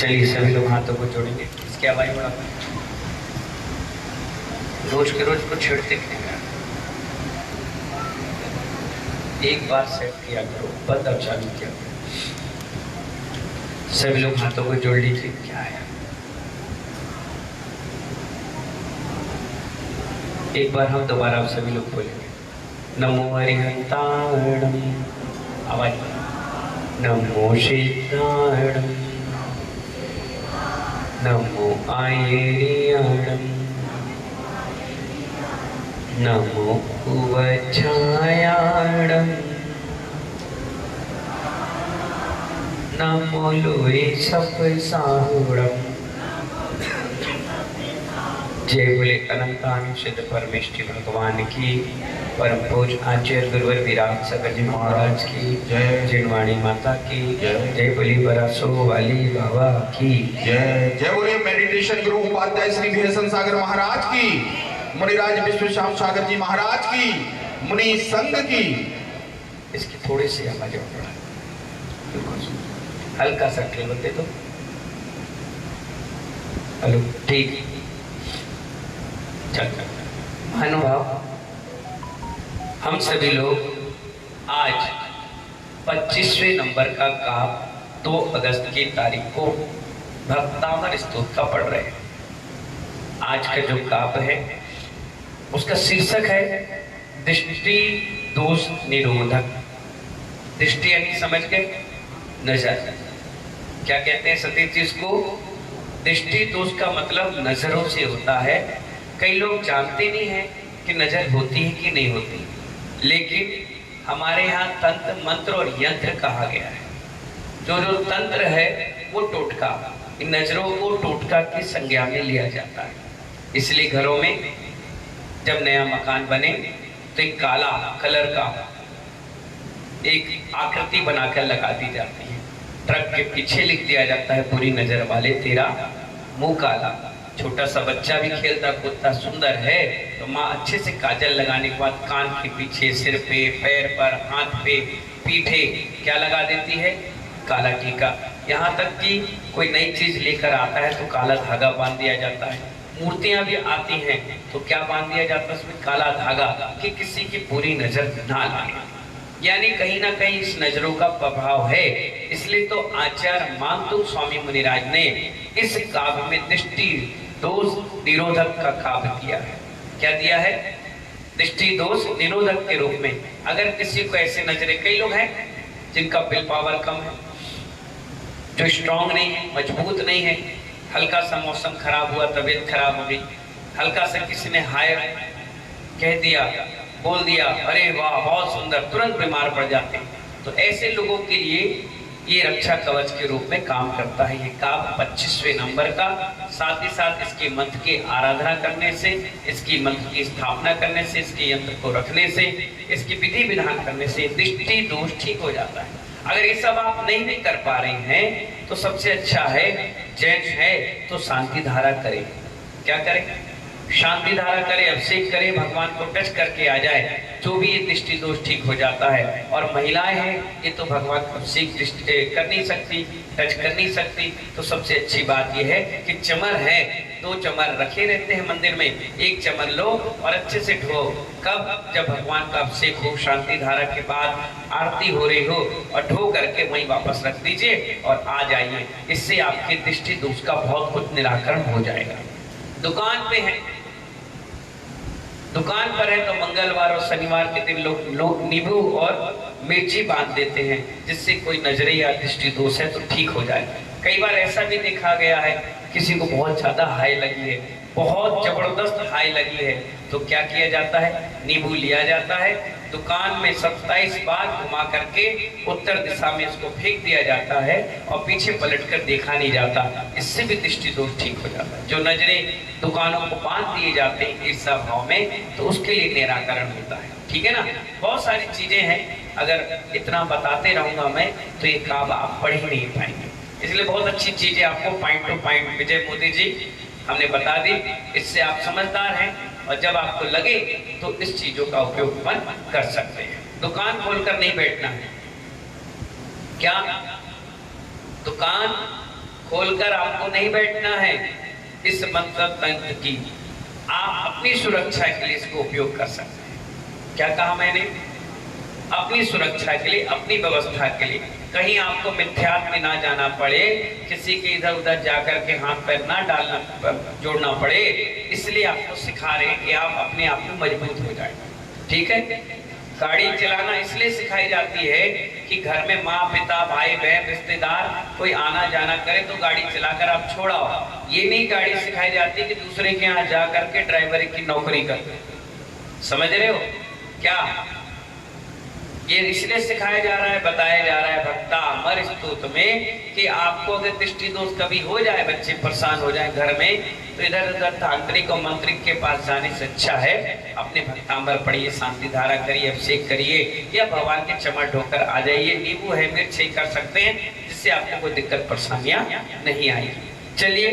चलिए सभी लोग हाथों को जोड़ेंगे। इसकी आवाज बड़ा रोज के रोज को छेड़ते क्यों? एक बार सेट किया करो, बंद अब चालू किया करो। सभी लोग हाथों को जोड़ लीजिए। क्या है, एक बार हम दोबारा आप सभी लोग बोलेंगे। नमो हरिहंताणम, आवाज नमो सिद्धाणम, नमो आयेरियाणम, नमो उवच्छायाणम, नमो लोए सप साहुणम। जय बोले अनंतान सिद्ध परमेष्टि भगवान की। परम पूज्य आचार्य गुरुवर विराट सागर जी महाराज की जय। जिनवाणी माता की जय। जय बोली बरसो वाली बाबा की जय। जय बोले मेडिटेशन गुरु उपाध्याय श्री भीषण सागर महाराज की, मुनिराज विश्व श्याम सागर जी महाराज की, मुनि संघ की। इसकी थोड़ी सी आवाज और बढ़ा, हल्का सा ट्रेवल दे दो। हेलो, ठीक। चल महानुभाव, हम सभी लोग आज 25वें नंबर का काव्य 2 अगस्त की तारीख को भक्तामर स्तोत्र का पढ़ रहे हैं। आज का जो काव्य है उसका शीर्षक है दृष्टि दोष निरोधक। दृष्टि यानी समझ के नजर, क्या कहते हैं सतीश जी इसको? दृष्टि दोष का मतलब नजरों से होता है। कई लोग जानते नहीं हैं कि नजर होती है कि नहीं होती, लेकिन हमारे यहाँ तंत्र मंत्र और यंत्र कहा गया है। जो तंत्र है वो टोटका, इन नजरों को टोटका की संज्ञा में लिया जाता है। इसलिए घरों में जब नया मकान बने तो एक काला कलर का एक आकृति बनाकर लगा दी जाती है। ट्रक के पीछे लिख दिया जाता है, बुरी नजर वाले तेरा मुंह काला। छोटा सा बच्चा भी खेलता कूदता सुंदर है तो माँ अच्छे से काजल लगाने के बाद कान के पीछे, सिर पे, पैर पर, हाथ पे, पीठे क्या लगा देती है? काला टीका। यहाँ तक कि कोई नई चीज लेकर आता है तो काला धागा बांध दिया जाता है। मूर्तियां भी आती हैं तो क्या बांध दिया जाता है उसमें? काला धागा, कि किसी की बुरी नजर ना लगे। यानी कहीं ना कहीं इस नजरों का प्रभाव है। इसलिए तो आचार्य मानतु स्वामी मुनिराज ने इस काव्य में दृष्टि दोष निरोधक का काव्य किया है। क्या दिया है? दृष्टि दोष निरोधक के रूप में। अगर किसी को ऐसे नजरें, कई लोग हैं जिनका विल पावर कम है, जो स्ट्रांग नहीं है, मजबूत नहीं है, हल्का सा मौसम खराब हुआ, तबीयत खराब हो गई, हल्का सा किसी ने हाय कह दिया, बोल दिया, अरे वाह बहुत सुंदर, तुरंत बीमार पड़ जाते हैं। तो ऐसे लोगों के लिए ये रक्षा कवच के रूप में काम करता है। ये काव्य 25वें नंबर का, साथ ही साथ इसके मंत्र की आराधना करने से, इसकी मंत्र की स्थापना करने से, इसके यंत्र को रखने से, इसकी विधि विधान करने से दृष्टि दोष ठीक हो जाता है। अगर ये सब आप नहीं कर पा रहे हैं तो सबसे अच्छा है, जेंट्स है तो शांति धारा करें। क्या करें? शांति धारा करे, अभिषेक करे, भगवान को टच करके आ जाए, जो भी ये दृष्टि दोष ठीक हो जाता है। और महिलाएं हैं ये तो भगवान को अभिषेक कर नहीं सकती, टच कर नहीं सकती, तो सबसे अच्छी बात ये है कि चमर है, 2 चमर रखे रहते हैं मंदिर में, एक चमर लो और अच्छे से ढो। कब? जब भगवान का अभिषेक हो, शांति धारा के बाद आरती हो रही हो, और ढो करके वहीं वापस रख दीजिए और आ जाइए। इससे आपके दृष्टि दोष का बहुत कुछ निराकरण हो जाएगा। दुकान पे है, दुकान पर है तो मंगलवार और शनिवार के दिन लोग नींबू और मिर्ची बांध देते हैं, जिससे कोई नजरे या दृष्टि दोष है तो ठीक हो जाए। कई बार ऐसा भी देखा गया है, किसी को बहुत ज्यादा हाई लगी है, बहुत जबरदस्त हाई लगी है, तो क्या किया जाता है? नींबू लिया जाता है, दुकान में 27 बार घुमा करके उत्तर दिशा में इसको फेंक दिया जाता है और पीछे पलटकर देखा नहीं जाता। इससे भी दृष्टि दोष ठीक हो जाता है। जो नजरें दुकानों को बांध दिए जाते हैं ईर्ष्या भाव में, तो उसके लिए निराकरण होता है। ठीक है ना? बहुत सारी चीजें हैं, अगर इतना बताते रहूंगा मैं तो ये काव्य आप पढ़ ही नहीं पाएंगे। इसलिए बहुत अच्छी चीजें आपको पॉइंट टू पॉइंट विजय मोदी जी हमने बता दी, इससे आप समझदार हैं और जब आपको लगे तो इस चीजों का उपयोग कर सकते हैं। दुकान खोलकर नहीं बैठना है। क्या? दुकान खोलकर आपको नहीं बैठना है इस मंत्र तंत्र की। आप अपनी सुरक्षा के लिए इसको उपयोग कर सकते हैं। क्या कहा मैंने? अपनी सुरक्षा के लिए, अपनी व्यवस्था के लिए, कहीं आपको मिथ्यात्व में ना जाना पड़े, किसी के इधर उधर जाकर के हाथ पैर ना डालना जोड़ना पड़े, इसलिए आपको सिखा रहे हैं कि आप अपने आप में मजबूत हो जाए। ठीक है? गाड़ी चलाना इसलिए सिखाई जाती है कि घर में माँ पिता भाई बहन रिश्तेदार कोई आना जाना करे तो गाड़ी चलाकर आप छोड़ाओ। ये नहीं गाड़ी सिखाई जाती कि दूसरे के यहाँ जा करके ड्राइवर की नौकरी कर। समझ रहे हो क्या? ये इसलिए सिखाया जा रहा है, बताया जा रहा है भक्ता अमर स्तुत में कि आपको अगर दृष्टि दोष कभी हो जाए, बच्चे परेशान हो जाए घर में, तो इधर उधर तांत्रिक और मंत्रिक के पास जाने से अच्छा है अपने भक्तांबर पढ़िए, शांति धारा करिए, अभिषेक करिए, या भगवान के चमट ढोकर आ जाइए। नींबू है, मिर्च कर सकते हैं, जिससे आपको कोई दिक्कत परेशानियां नहीं आएगी। चलिए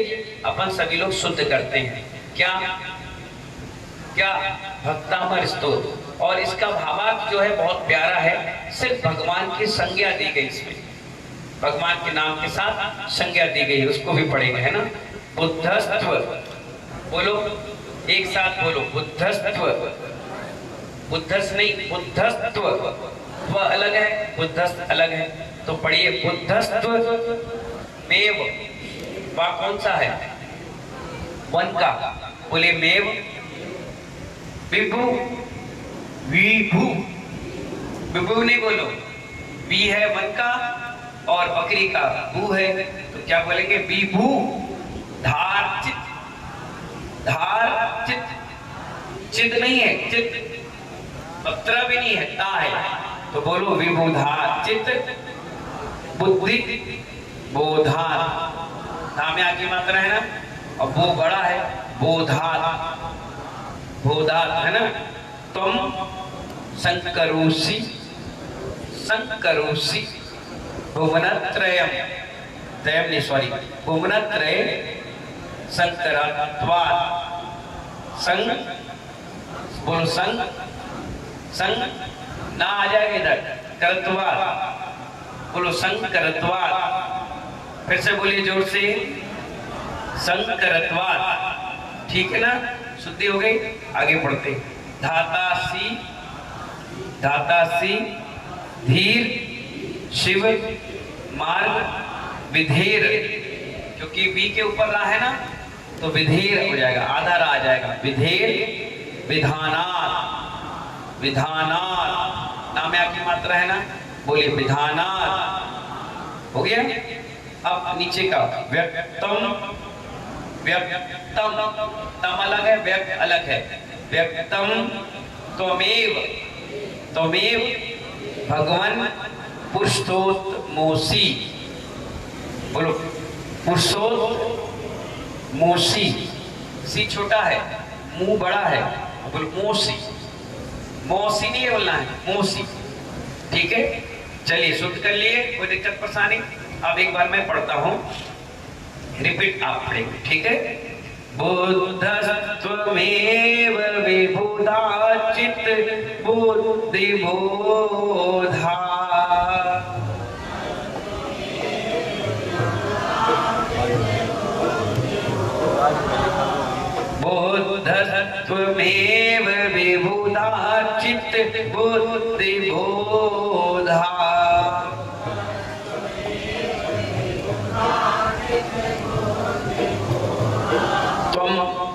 अपन सभी लोग शुद्ध करते हैं। क्या क्या? भक्तामर स्तोत्र। और इसका भावार्थ जो है बहुत प्यारा है, सिर्फ भगवान की संज्ञा दी गई इसमें, भगवान के नाम के साथ संज्ञा दी गई, उसको भी पढ़ेंगे, है ना? बुद्धस्त्व बोलो, एक साथ बोलो, बुद्धस्त्व। बुद्धस नहीं, बुद्धस्त्व। वह अलग है, बुद्धस्त्व अलग है। तो पढ़िए, बुद्धस्त्व मेव। वह कौन सा है? वन का। बोले मेव। विभु, विभु, विभु नहीं बोलो, बी है वन का और बकरी का भू है, तो क्या बोलेंगे? विभु धार चित। धार चित, चित नहीं है, चित पत्र भी नहीं है, ता है, तो बोलो विभु धार चित बुद्धि बोधार। धा में आगे मात्रा है ना, और वो बड़ा है, बोधार, बोधार है ना। तुम संकरोषि, संकरोषि भुवनत्रयम, त्रयम नहीं सॉरी, भुवनत्रय संकरत्वात्। संग बोलो, संग, संग ना आ जाएगा इधर, करत्वात् बोलो, संकरत्वात्। फिर से बोलिए जोर से, संकरत्वात्। ठीक है ना? शुद्धि हो गई। आगे पढ़ते, धातासी, धातासी धीर शिव मार्ग विधेर, क्योंकि बी के ऊपर रा है ना, तो विधेर हो जाएगा, आधा रा आ जाएगा। विधेर विधानात्, विधानात् नाम में आखिरी मात्रा है ना, बोलिए विधानात्। हो गया? अब नीचे का व्यक्तम, व्यक्तम, तम अलग है, व्यक्त अलग है। व्यक्तम त्वमेव, त्वमेव भगवान पुरुषोत्तमोसी। बोलो, पुरुषोत्तमोसी। सी छोटा है, मुंह बड़ा है, बोलो मोसी। मौसी नहीं बोलना है, मोसी। ठीक है? चलिए शुद्ध कर लिए, कोई दिक्कत परेशानी? अब एक बार मैं पढ़ता हूं, रिपीट आप पढ़ेंगे। ठीक है? बुद्धस्त्वमेव विबुधाचित बुद्धिबोधा। बुद्धस्त्वमेव विबुधाचित बुद्धिबोधा।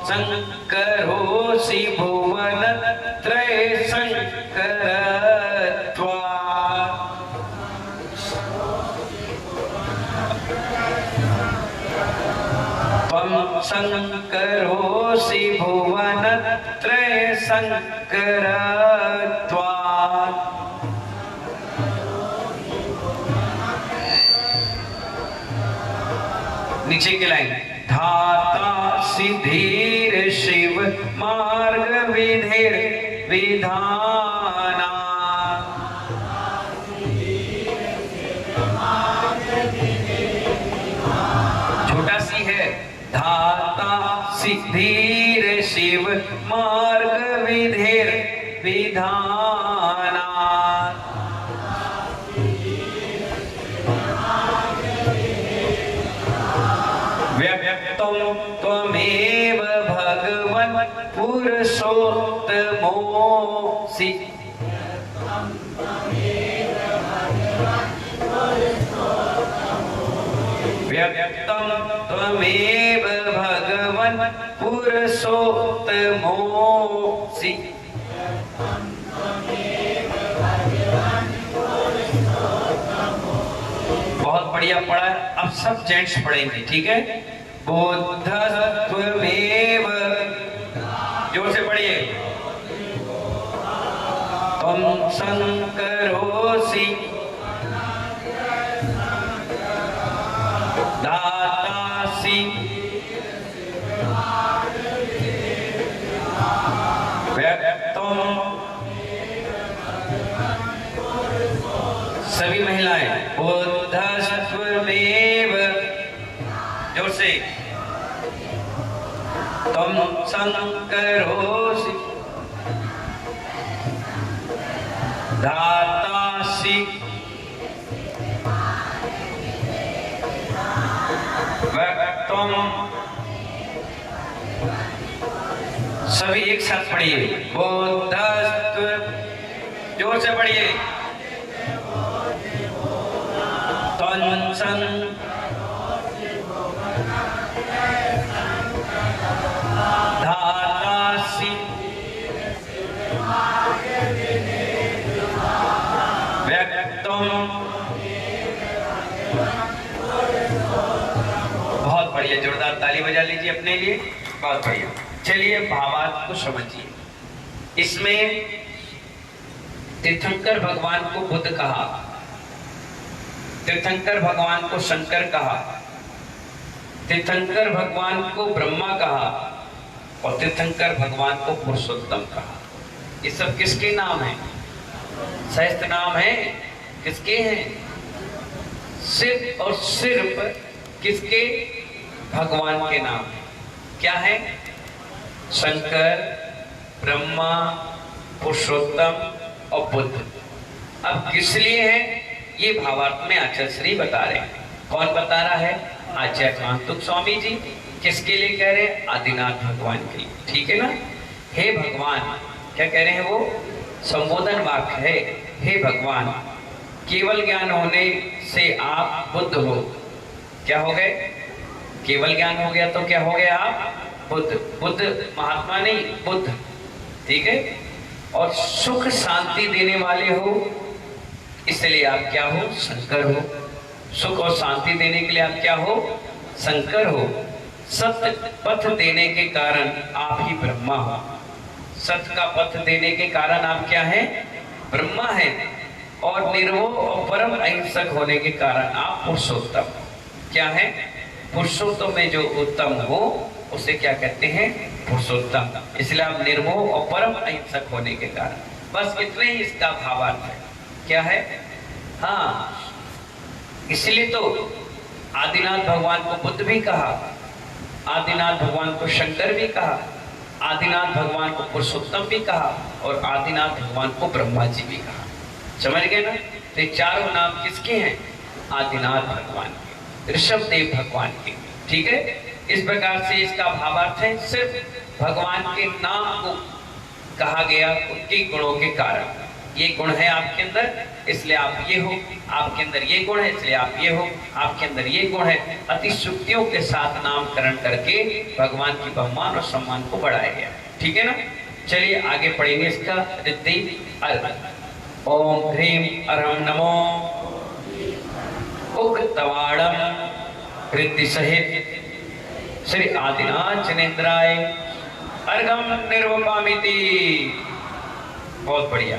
संकरोषि भुवनत्रय संकरत्वात्। त्वं संकरोषि भुवनत्रय संकरत्वात्। नीचे की लाइन, धाता सिद्धीर शिव मार्ग विधेर विधाना। छोटा सी है, धाता सिद्धीर शिव मार्ग विधेर विधाना। त्वमेव भगवन् पुरुषोत्तमोऽसि। व्यक्तं त्वमेव भगवन् पुरुषोत्तमोऽसि। बहुत बढ़िया पढ़ा। अब सब जेंट्स पढ़ेंगे, ठीक है। बुद्धस्त्वमेव, जोर से पढ़िए। त्वं शंकरोऽसि दातासि व्यक्तं। सभी महिलाएं बुद्धस्त्वमेव, जोर से। त्वं शंकरोऽसि दातासि व्यक्तं। सभी एक साथ पढ़िए। बुद्धस्त्व, जोर से पढ़िए। त्वं धातासि व्यक्तं। बहुत बढ़िया, जोरदार ताली बजा लीजिए अपने लिए। बहुत बढ़िया। चलिए भावार्थ को समझिए। इसमें तीर्थंकर भगवान को बुद्ध कहा, तीर्थंकर भगवान को शंकर कहा, तीर्थंकर भगवान को ब्रह्मा कहा और तीर्थंकर भगवान को पुरुषोत्तम कहा। ये सब किसके नाम हैं? सहस्त्र नाम है। किसके हैं? सिर्फ और सिर्फ किसके? भगवान के नाम है। क्या है? शंकर, ब्रह्मा, पुरुषोत्तम और बुद्ध। अब किस लिए है ये भावार्थ में आचार्य श्री बता रहे हैं। कौन बता रहा है? आचार्य महांतुक स्वामी जी। किसके लिए कह रहे हैं? आदिनाथ भगवान के लिए, ठीक है ना। हे भगवान, क्या कह रहे हैं वो? संबोधन वाक्य है। हे भगवान, केवल ज्ञान होने से आप बुद्ध हो। क्या हो गए? केवल ज्ञान हो गया तो क्या हो गए आप? बुद्ध। बुद्ध महात्मा नहीं, बुद्ध, ठीक है। और सुख शांति देने वाले हो, इसलिए आप क्या हो? शंकर हो। सुख और शांति देने के लिए आप क्या हो? शंकर हो। सत्य पथ देने के कारण आप ही ब्रह्मा हो। सत्य का पथ देने के कारण आप क्या हैं? ब्रह्मा हैं। और निर्मोह और परम अहिंसक होने के कारण आप पुरुषोत्तम। क्या है? पुरुषोत्तम में जो उत्तम हो उसे क्या कहते हैं? पुरुषोत्तम। इसलिए आप निर्मोह और परम अहिंसक होने के कारण। बस इतने ही इसका भावार्थ है। क्या है? हाँ, इसलिए तो आदिनाथ भगवान को बुद्ध भी कहा, आदिनाथ भगवान को शंकर भी कहा, आदिनाथ भगवान को पुरुषोत्तम भी कहा और आदिनाथ भगवान को ब्रह्मा जी भी कहा। समझ गए ना। तो ये चारों नाम किसके हैं? आदिनाथ भगवान के, ऋषभदेव भगवान के, ठीक है। इस प्रकार से इसका भावार्थ है सिर्फ भगवान के नाम को कहा गया उनके गुणों के कारण। ये गुण है आपके अंदर इसलिए आप ये हो, आपके अंदर ये गुण है इसलिए आप ये हो, आपके अंदर ये गुण है। अतिशुक्तियों के साथ नामकरण करके भगवान की सम्मान और सम्मान को बढ़ाया गया, ठीक है ना। चलिए आगे पढ़ेंगे इसका रिद्धि अर्थ। ओम ह्रीम अरहम नमो उक्तवाणम रिद्धि सहित श्री आदिनाथ जनेन्द्राय अर्घम निर्वपामिति। बहुत बढ़िया।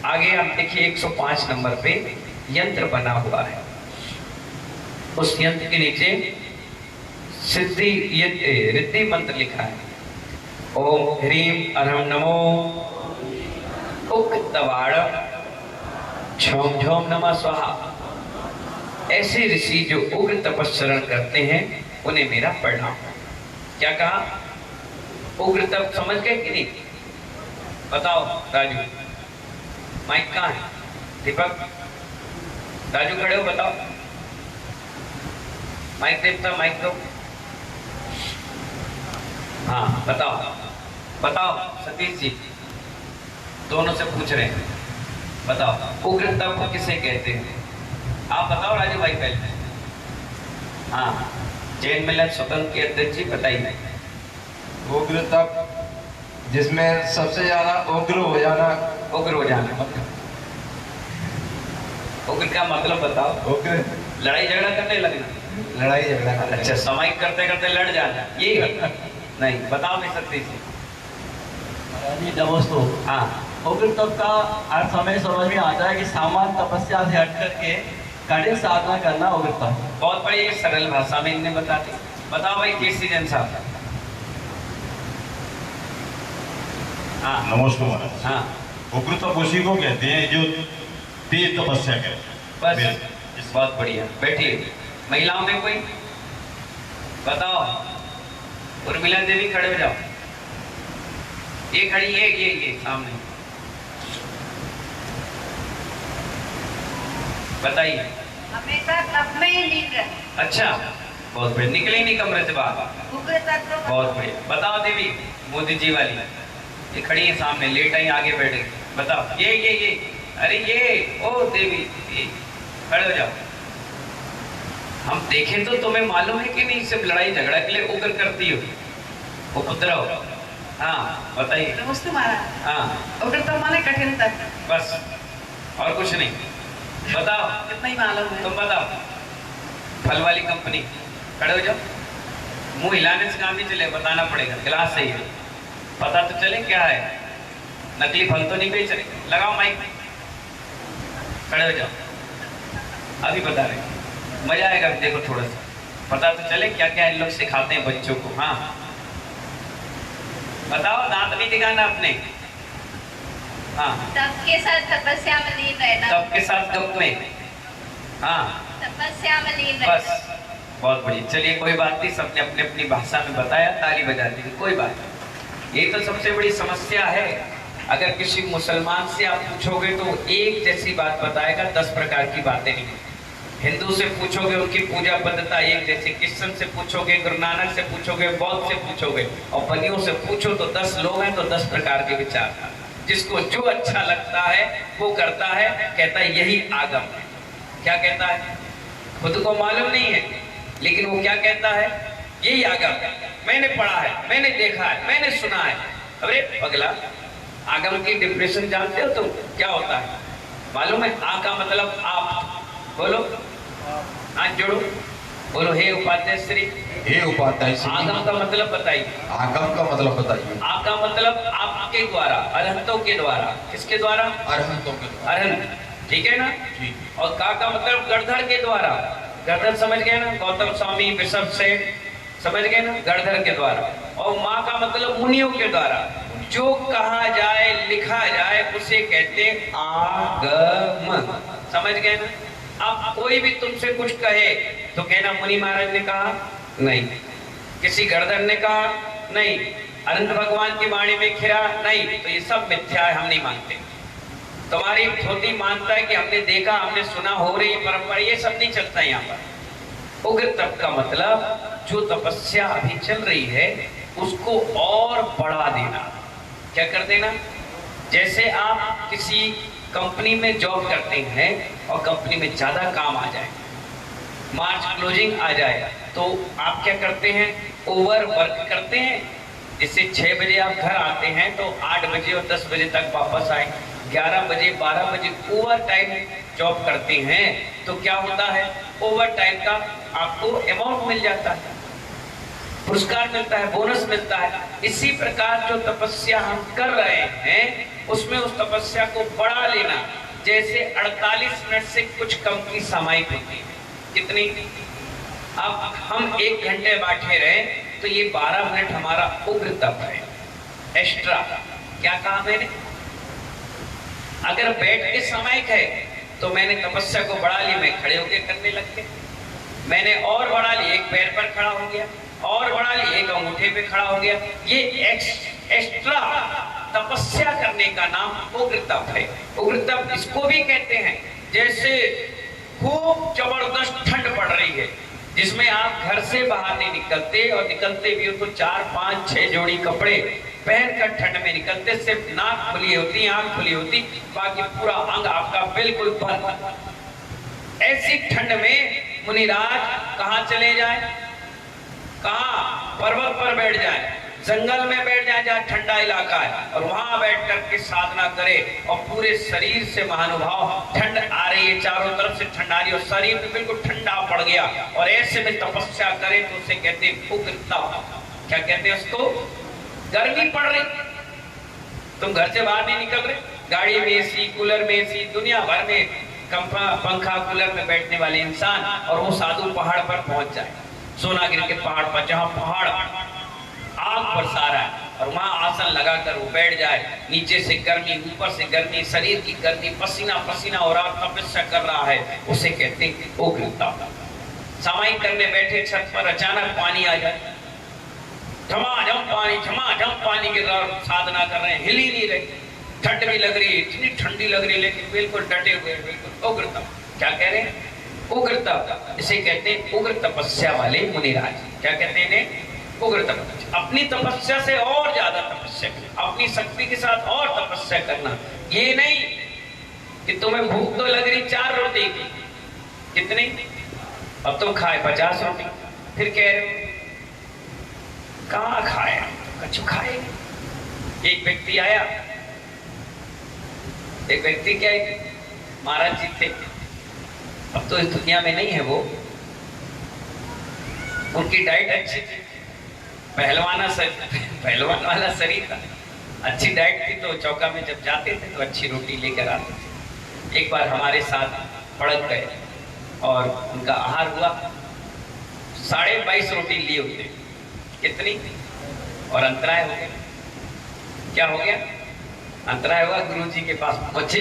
आगे आप देखिए 105 नंबर पे यंत्र बना हुआ है। उस यंत्र के नीचे सिद्धि रिद्धि मंत्र लिखा है। ओम ह्रीम अरहम नमो उक्तवाणम झोम झोम नमः स्वाहा। ऐसे ऋषि जो उग्र तपस्चरण करते हैं उन्हें मेरा प्रणाम। क्या कहा? उग्र तप समझ गए कि नहीं? बताओ राजू, माइक कहाँ है? दीपक, राजू खड़े हो, बताओ। माइक देवता, माइक दो। हाँ बताओ बताओ सतीश जी, दोनों से पूछ रहे हैं, बताओ उग्र तप किसे कहते हैं? आप बताओ राजू भाई पहले। हाँ, जैन मिलन स्वतंत्र के अध्यक्ष जी बताइए। उग्र तप जिसमें सबसे ज्यादा उग्र हो जाना। उग्र हो जाना मतलब, उग्र का मतलब बताओ। उग्र लड़ाई झगड़ा करने लगना। लड़ाई झगड़ा करना। अच्छा, सामायिक करते करते लड़ जाना, ये नहीं बताओ नहीं सकती थी। जी नमस्ते। हाँ, उग्र तप का अर्थ हमें समझ में आता है कि सामान्य तपस्या से हट करके कठिन साधना करना उग्र तप। बहुत बड़ी सरल भाषा में इन्हें बता दी। बताओ भाई केसी जैन साहब। हाँ नमस्कार महाराज। हाँ, उग्र तप उसी को कहते हैं जो तेज तपस्या करते हैं। बस बहुत बढ़िया। बैठिए। महिलाओं में कोई बताओ। उर्मिला देवी खड़े हो जाओ। ये खड़ी है, ये सामने बताइए। हमेशा तप में ही लीन रहे। अच्छा, बहुत बढ़िया। निकले नहीं कमरे से बाहर। उग्र तत्व बहुत बढ़िया। बताओ देवी, मोदी जी वाली ये खड़ी है सामने, लेट आई आगे बैठ गई। बताओ ये अरे ये ओ देवी, ये खड़े हो जाओ। हम देखें तो तुम्हें मालूम है कि नहीं, सिर्फ लड़ाई झगड़ा के लिए उग्र करती हो, उपद्रव। हाँ बताइए। नमस्ते महाराज। हाँ उग्र तप माने कठिन तप। बस, और कुछ नहीं। बताओ, कितना ही मालूम है। तुम बताओ। फल वाली कंपनी, खड़े हो जाओ। मुंह हिलाने से काम नहीं चले, बताना पड़ेगा। गिलास सही है, पता तो चले क्या है। नकली फल तो नहीं बेच रहे। लगाओ माइक, खड़े हो जाओ। अभी बता रहे, मजा आएगा। देखो थोड़ा सा पता तो चले क्या क्या इन लोग सिखाते हैं बच्चों को। हाँ बताओ, दांत नहीं दिखाना अपने। हाँ, तप के साथ तपस्या में लीन रहना। तब के साथ गप में। हाँ तपस्या में लीन रहना। बस, बहुत बढ़िया। चलिए कोई बात नहीं, सबने अपनी अपनी भाषा में बताया, ताली बजा दी, कोई बात नहीं। ये तो सबसे बड़ी समस्या है। अगर किसी मुसलमान से आप पूछोगे तो एक जैसी बात बताएगा, 10 प्रकार की बातें नहीं। हिंदू से पूछोगे उनकी पूजा पद्धति एक जैसी, क्रिश्चियन से पूछोगे, गुरु नानक से पूछोगे, बौद्ध से पूछोगे, और बनियों से पूछो तो 10 लोग हैं तो 10 प्रकार के विचार। जिसको जो अच्छा लगता है वो करता है, कहता है यही आगम है। क्या कहता है? खुद को मालूम नहीं है, लेकिन वो क्या कहता है? यही आगम है, मैंने पढ़ा है, मैंने देखा है, मैंने सुना है। अरे पगला, आगम की डिफिनेशन जानते हो तुम क्या होता है? मालूम है? आ का मतलब आप। बोलो, हाथ जोड़ो, बोलो हे उपाध्याय श्री। हे उपाध्याय श्री। आगम का मतलब बताइए। आगम का मतलब बताइए। आ का मतलब आपके द्वारा, अरहंतों के द्वारा। किसके द्वारा? अरहंतों के द्वारा। अरहंत, ठीक है ना? ठीक। और का मतलब गणधर के द्वारा। गणधर समझ गए ना? गौतम स्वामी, विशव सेठ, समझ गए ना? गणधर के द्वारा। और माँ का मतलब मुनियों के द्वारा। जो कहा जाए, लिखा जाए, उसे कहते आगम। समझ गए ना? अब कोई भी तुमसे कुछ कहे तो कहना मुनि महाराज ने कहा नहीं, किसी गणधर ने कहा नहीं, अनंत भगवान की वाणी में खिरा नहीं, तो ये सब मिथ्या है, हम नहीं मानते। तुम्हारी धोती मानता है कि हमने देखा, हमने सुना, हो रही है परंपरा, ये सब नहीं चलता यहाँ पर। उग्र तप का मतलब जो तपस्या अभी चल रही है उसको और बढ़ा देना। क्या कर देना? जैसे आप किसी कंपनी में जॉब करते हैं और कंपनी में ज्यादा काम आ जाए, मार्च क्लोजिंग आ जाए, तो आप क्या करते हैं? ओवर वर्क करते हैं। जिससे 6 बजे आप घर आते हैं तो 8 बजे और 10 बजे तक वापस आए, 11 बजे 12 बजे ओवर टाइम जॉब करते हैं, तो क्या होता है? ओवर टाइम का आपको अमाउंट मिल जाता है, पुरस्कार मिलता है, बोनस मिलता है। इसी प्रकार जो तपस्या हम कर रहे हैं उसमें उस तपस्या को बढ़ा लेना। जैसे 48 मिनट से कुछ कम की सामायिक होती है। कितनी? अब हम 1 घंटे बैठे रहे तो ये 12 मिनट हमारा उग्र तप है, एक्स्ट्रा। क्या कहा मैंने? अगर बैठ के सामायिक है तो मैंने तपस्या को बढ़ा ली, मैं खड़े होकर करने लग गया। मैंने और बढ़ा ली, एक पैर पर खड़ा हो गया, और बढ़ा ली, एक अंगूठे पे खड़ा हो गया। ये एक्स्ट्रा तपस्या करने का नाम उग्र तप है। उग्र तप इसको भी कहते हैं। जैसे खूब जबरदस्त ठंड पड़ रही है, जिसमें आप घर से बाहर नहीं निकलते, और निकलते भी हो तो 4, 5, 6 जोड़ी कपड़े पहनकर ठंड में निकलते। सिर्फ नाक खुली होती, आंख खुली होती, बाकी पूरा अंग आपका बिल्कुल बंद। ऐसी ठंड में मुनिराज कहाँ चले जाए? कहाँ? पर्वत पर बैठ जाए, जंगल में बैठ जाए जहाँ ठंडा इलाका है, और वहां बैठ करके साधना करे, और पूरे शरीर से महानुभाव ठंड आ रही है, चारों तरफ से ठंड आ रही है और शरीर में बिल्कुल ठंडा पड़ गया, और ऐसे में तपस्या करे तो उसे कहते हैं उग्रता। क्या कहते हैं उसको? गर्मी पड़ रही, तुम घर से बाहर नहीं निकल रहे, गाड़ी में एसी, कूलर में एसी, दुनिया भर में पंखा कूलर में बैठने वाले इंसान, और वो साधु पहाड़ पर पहुंच जाए, सोनागिरी के पहाड़ पर, जहां पहाड़ आग बरसा रहा है, और वहां आसन लगाकर वो बैठ जाए, नीचे से गर्मी, ऊपर से गर्मी, शरीर की गर्मी, पसीना पसीना हो रहा, तपस्या कर रहा है, उसे कहते हैं उग्रता। सामायिक करने बैठे छत पर अचानक पानी आ जाए, झमाझम पानी गिर रहा, साधना कर रहे हैं, हिल ही नहीं रहे, ठंड भी लग रही है, इतनी ठंडी लग रही है, लेकिन बिल्कुल डटे हुए, बिल्कुल उग्रता। क्या कह रहे हैं? उग्रता। इसे कहते हैं उग्र तपस्या वाले मुनिराज। क्या कहते हैं इन्हें? उग्र तपस्या। अपनी तपस्या से और ज्यादा तपस्या, अपनी शक्ति के साथ और तपस्या करना। ये नहीं कि तुम्हें भूख तो लग रही 4 रोटी की, कितनी? अब तो खाए 50 रोटी, फिर कह रहे हो कहाँ खाया? कछु खाए। एक व्यक्ति आया, एक व्यक्ति क्या महाराज जी थे, अब तो इस दुनिया में नहीं है वो, उनकी डाइट अच्छी थी, पहलवान वाला शरीर था, अच्छी डाइट थी, तो चौका में जब जाते थे तो अच्छी रोटी लेकर आते थे। एक बार हमारे साथ पड़क गए और उनका आहार हुआ, 22.5 रोटी लिए होते, कितनी? और अंतराय हो गया। क्या हो गया? अंतराय हुआ, गुरु जी के पास पहुंचे,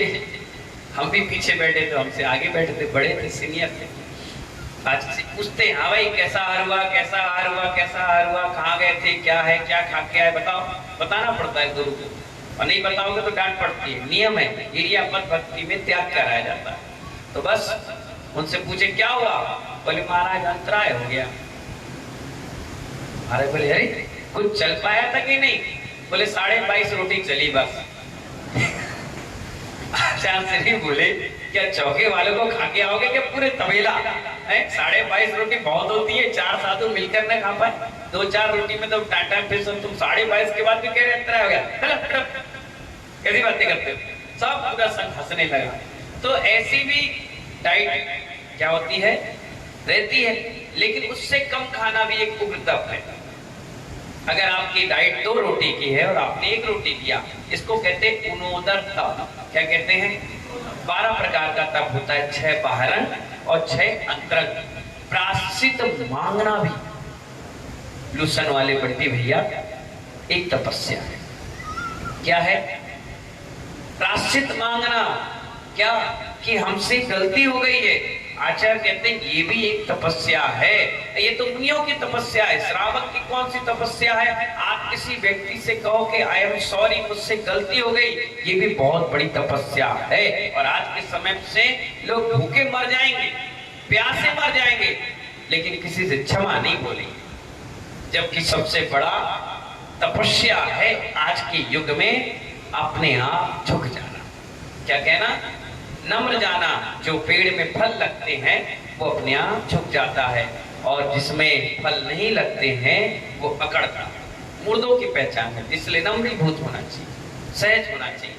हम भी पीछे बैठे थे, हमसे आगे बैठे थे, बड़े थे, सीनियर थे। आज से पूछते, हाँ भाई कैसा आहार हुआ, कैसा आहार हुआ, कैसा आहार हुआ, कहाँ गए थे, क्या है, क्या खा के आए, बताओ। बताना पड़ता है गुरु को, और नहीं बताओगे तो डांट पड़ती है, नियम है, इरियापत भक्ति में त्याग कराया जाता है। तो बस उनसे पूछे क्या हुआ? बोले महाराज अंतराय हो गया। महाराज बोले अरे कुछ चल पाया था कि नहीं? बोले 22.5 रोटी चली बस। आचार्य श्री बोले क्या चौके वालों को खा के आओगे क्या पूरे तबेला है? 22.5 रोटी बहुत होती है, 4 साधु मिलकर न खा पाए, 2-4 रोटी में तो टाटा फिर तुम 22.5 के बाद भी कह रहे अंतराय हो गया। कैसी बातें करते हो? सब पूरा संघ हंसने लगा। तो ऐसी भी डाइट क्या होती है? रहती है, लेकिन उससे कम खाना भी एक उग्र तप है। अगर आपकी डाइट 2 रोटी की है और आपने 1 रोटी दिया, इसको कहते हैं उनोदर तप। क्या कहते हैं? 12 प्रकार का तप होता है, 6 बाहरन और 6 अंतरंग। प्रायश्चित मांगना भी लूसन वाले बढ़ती भैया एक तपस्या है। क्या है? प्रायश्चित मांगना। क्या? कि हमसे गलती हो गई है। आचार्य कहते हैं ये भी एक तपस्या है। ये तो मुनियों की तपस्या है, श्रावक की कौन सी तपस्या है? आप किसी व्यक्ति से कहो कि आई एम सॉरी, मुझसे गलती हो गई, ये भी बहुत बड़ी तपस्या है। और आज के समय से लोग भूखे मर जाएंगे, प्यासे मर जाएंगे, लेकिन किसी से क्षमा नहीं बोलेंगे। जबकि सबसे बड़ा तपस्या है आज के युग में अपने आप झुक जाना। क्या कहना? नम्र जाना। जो पेड़ में फल लगते हैं वो अपने आप झुक जाता है, और जिसमें फल नहीं लगते हैं वो अकड़ता है। मुर्दों की पहचान है, इसलिए नम्रीभूत होना चाहिए, सहज होना चाहिए।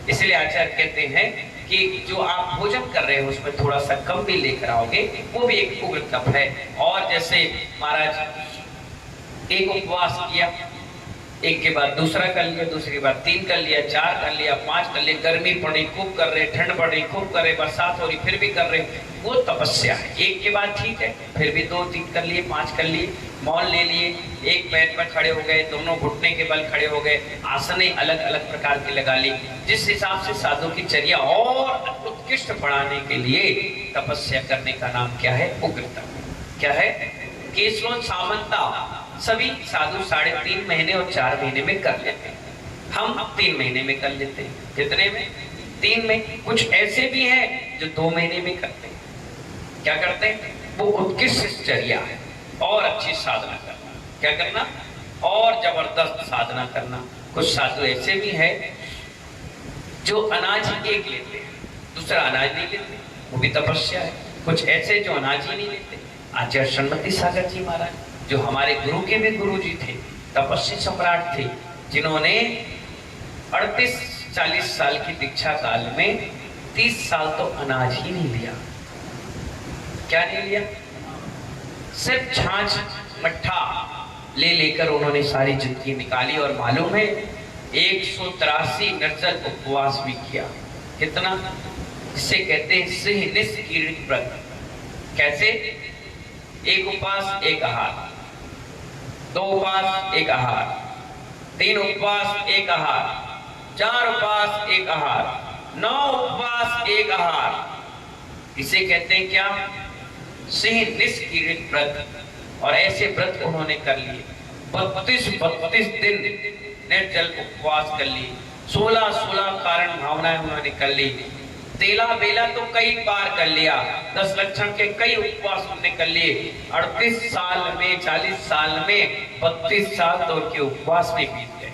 इसलिए आचार्य कहते हैं कि जो आप भोजन कर रहे हो उसमें थोड़ा सा कम भी लेकर आओगे, वो भी एक उग्र तप है। और जैसे महाराज एक उपवास किया, एक के बाद दूसरा कर लिया, दूसरे के बाद 3 कर लिया, 4 कर लिया, 5 कर लिया, गर्मी पड़ी खूब कर रहे, ठंड पड़ी खूब कर रहे, बरसात हो रही फिर भी कर रहे, वो तपस्या है। एक के बाद ठीक है, फिर भी 2-3 कर लिए, 5 कर लिए, मौन ले लिए, एक पैर पर खड़े हो गए, दोनों घुटने के बल खड़े हो गए, आसने अलग अलग प्रकार की लगा ली। जिस हिसाब से साधु की चर्या और उत्कृष्ट बढ़ाने के लिए तपस्या करने का नाम क्या है? उग्रता। क्या है? केशव सामंता सभी साधु 3.5 महीने और 4 महीने में कर लेते हैं, हम 3 महीने में कर लेते हैं। कितने में? 3 में। कुछ ऐसे भी हैं जो 2 महीने में करते हैं। क्या करते हैं? वो उत्कृष्ट चर्या है। और अच्छी साधना करना, क्या करना, और जबरदस्त साधना करना। कुछ साधु ऐसे भी है जो अनाज एक लेते हैं, दूसरा अनाज नहीं लेते, वो भी तपस्या है। कुछ ऐसे जो अनाज ही नहीं लेते। आचार्य सन्मति सागर जी महाराज जो हमारे गुरु के भी गुरु जी थे, तपस्वी सम्राट थे, जिन्होंने 38-40 साल की दीक्षा काल में 30 साल तो अनाज ही नहीं लिया। क्या नहीं लिया? सिर्फ छाछ मट्ठा ले लेकर उन्होंने सारी जिंदगी निकाली। और मालूम है 183 निर्जल उपवास भी किया। कितना? जिसे कहते हैं सिंह निष्कीर्ण व्रत। कैसे? 1 उपवास 1 आहार, 2 उपवास 1 आहार, 3 उपवास 1 आहार, 4 उपवास 1 आहार, 9 उपवास 1 आहार। इसे कहते हैं क्या? सिंह निष्कीर्ण व्रत। और ऐसे व्रत उन्होंने कर लिए। 32 दिन निर्जल उपवास कर लिए। 16 कारण भावनाएं उन्होंने कर ली। तेला बेला तो कई बार कर लिया। 10 लक्षण के कई उपवास उन्होंने कर लिए। 38 साल में, 40 साल में 32 साल तो उनके उपवास में बीत गए।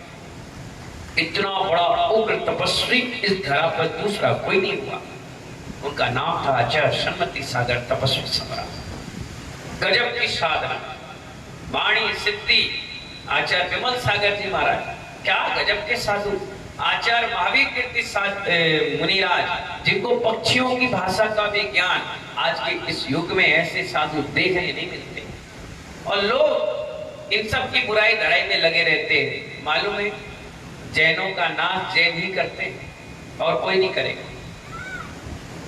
इतना बड़ा उग्र तपस्वी इस धरा पर दूसरा कोई नहीं हुआ। उनका नाम था आचार्य सन्मति सागर तपस्वी सम्राट। गजब की साधना, वाणी सिद्धि। आचार्य विमल सागर जी महाराज क्या गजब के साधु। आचार्य महावीर कीर्ति मुनिराज, जिनको पक्षियों की भाषा का भी ज्ञान, आज के इस युग में ऐसे साधु देखने नहीं मिलते। और लोग इन सब की बुराई धड़ाई में लगे रहते हैं। मालूम है जैनों का नाश जैन ही करते हैं और कोई नहीं करेगा।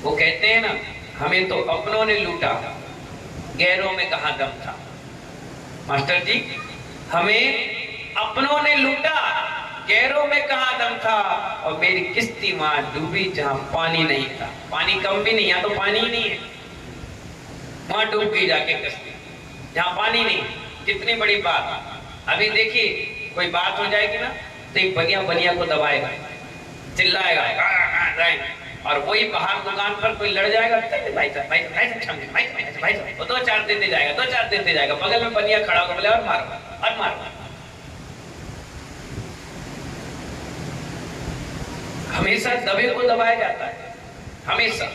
वो कहते हैं ना, हमें तो अपनों ने लूटा, गैरों में कहां दम था। मास्टर जी, हमें अपनों ने लूटा, गैरों में कहां दम था। और मेरी किश्ती मां डूबी जहां पानी नहीं था। पानी कम भी नहीं, यहां तो पानी ही नहीं है, वहां डूब गई जाके किश्ती जहां पानी नहीं। कितनी बड़ी बात। अभी देखिए कोई बात हो जाएगी ना तो एक बनिया को दबाएगा, चिल्लाएगा, और वही बाहर दुकान पर कोई लड़ जाएगा, भाई वो 2-4 देते जाएगा, 2-4 देते जाएगा। बगल में बनिया खड़ा होकर बोले और मारो। हमेशा दबे को दबाया जाता है। हमेशा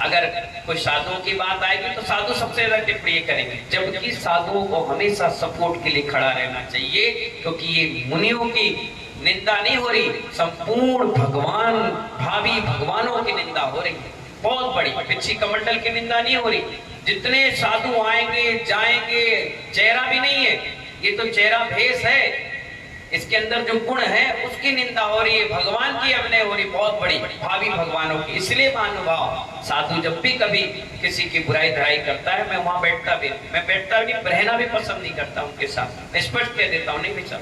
अगर कोई साधुओं की बात आएगी तो साधु सबसे ज्यादा टिप्पणी करेंगे, जबकि साधुओं को हमेशा सपोर्ट के लिए खड़ा रहना चाहिए। क्योंकि ये मुनियों की निंदा नहीं हो रही, संपूर्ण भगवान भावी भगवानों की निंदा हो रही है, बहुत बड़ी। पिछी कमंडल की निंदा नहीं हो रही। जितने साधु आएंगे जाएंगे, चेहरा भी नहीं है, ये तो चेहरा भेष है। इसके अंदर जो गुण है उसकी निंदा हो रही है, भगवान की अभिनय हो रही, बहुत बड़ी भावी भगवानों की। इसलिए महानुभाव साधु जब भी कभी किसी की बुराई धराई करता है, मैं वहां बैठता भी रहना भी पसंद नहीं करता उनके साथ। स्पष्ट कह देता हूँ, नहीं भी सब।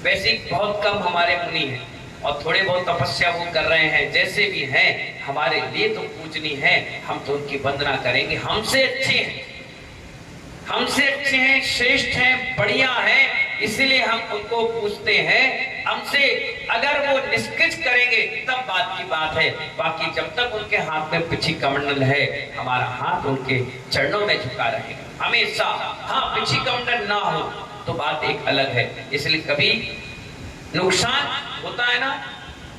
वैसे बहुत कम हमारे मुनि हैं और थोड़े बहुत तपस्या वो कर रहे हैं, जैसे भी हैं हमारे लिए तो पूजनीय है। हम तो उनकी वंदना करेंगे। हमसे अच्छे हैं, श्रेष्ठ हैं, बढ़िया हैं, इसीलिए हम उनको पूछते हैं। हमसे अगर वो निष्कृत करेंगे तब बात की बात है। बाकी जब तक उनके हाथ में पिछी कमंडल है, हमारा हाथ उनके चरणों में झुका रहेगा हमेशा। हाँ, पिछी कमंडल ना हो तो बात एक अलग है। इसलिए कभी नुकसान होता है ना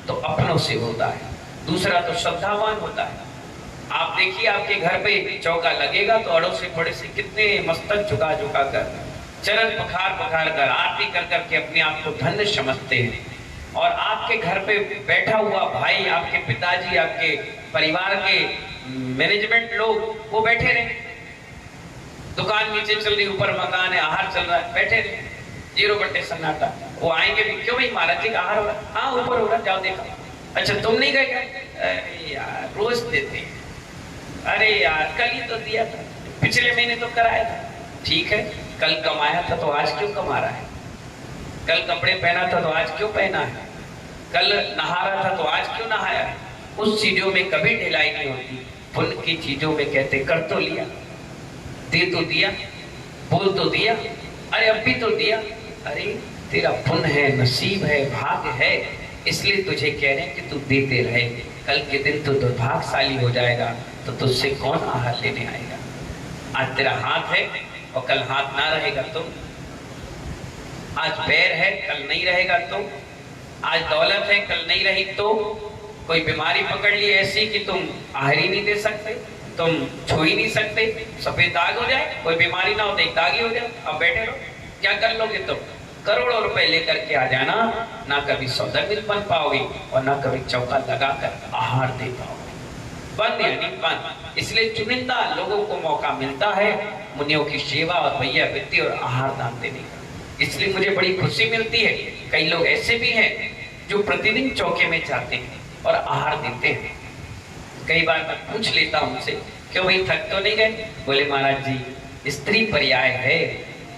तो अपनों से होता है, दूसरा तो श्रद्धावान होता है। आप देखिए आपके घर पे चौका लगेगा तो अड़ोसी पड़ोसी कितने मस्तक झुका कर, चरण पखार कर, आरती कर करके अपने आप को धन्य समझते हैं। और आपके घर पे बैठा हुआ भाई, आपके पिताजी, आपके परिवार के मैनेजमेंट लोग वो बैठे रहे, दुकान नीचे चल रही, ऊपर मकान है, आहार चल रहा है, बैठे रहे 0 बट्टे सन्नाटा। वो आएंगे भी, क्यों भाई महाराज जी का आहार हो रहा? हाँ ऊपर हो रहा, जाओ देखो। अच्छा तुम नहीं गए क्या? अरे यार रोज देते हैं। अरे यार कल ही तो दिया था, पिछले महीने तो कराया था। ठीक है, कल कमाया था तो आज क्यों कमा रहा है? कल कपड़े पहना था तो आज क्यों पहना है? कल नहा रहा था तो आज क्यों नहाया है? उस चीजों में कभी ढिलाई नहीं होती। पुण्य की चीजों में कहते कर तो लिया, दे तो दिया, बोल तो दिया, अरे अब भी तो दिया। अरे तेरा पुण्य है, नसीब है, भाग्य है, इसलिए तुझे कह रहे हैं कि तू देते रहे। कल के दिन तो दुर्भाग्यशाली हो जाएगा तो तुझसे कौन आहार लेने आएगा? आज तेरा हाथ है और कल हाथ ना रहेगा तो, आज पैर है कल नहीं रहेगा तो, आज दौलत है कल नहीं रही तो, कोई बीमारी पकड़ ली ऐसी कि तुम आहार ही नहीं दे सकते, तुम छू ही नहीं सकते, सफेद दाग हो जाए, कोई बीमारी ना हो तो एक दाग ही हो जाए, अब बैठे रहो, क्या कर लोगे तुम? करोड़ों रुपए लेकर के आ जाना, ना कभी सौदागर बन पाओगे और ना कभी चौका लगाकर आहार दे पाओगे। बंद यानी बंद। इसलिए चुनिंदा लोगों को मौका मिलता है मुनियों की सेवा और भैया वित्ती और आहार दान देने का। इसलिए मुझे बड़ी खुशी मिलती है। कई लोग ऐसे भी हैं जो प्रतिदिन चौके में जाते हैं और आहार देते हैं। कई बार मैं पूछ लेता हूं उनसे, क्यों भाई थक तो नहीं गए? बोले महाराज जी स्त्री पर्याय है,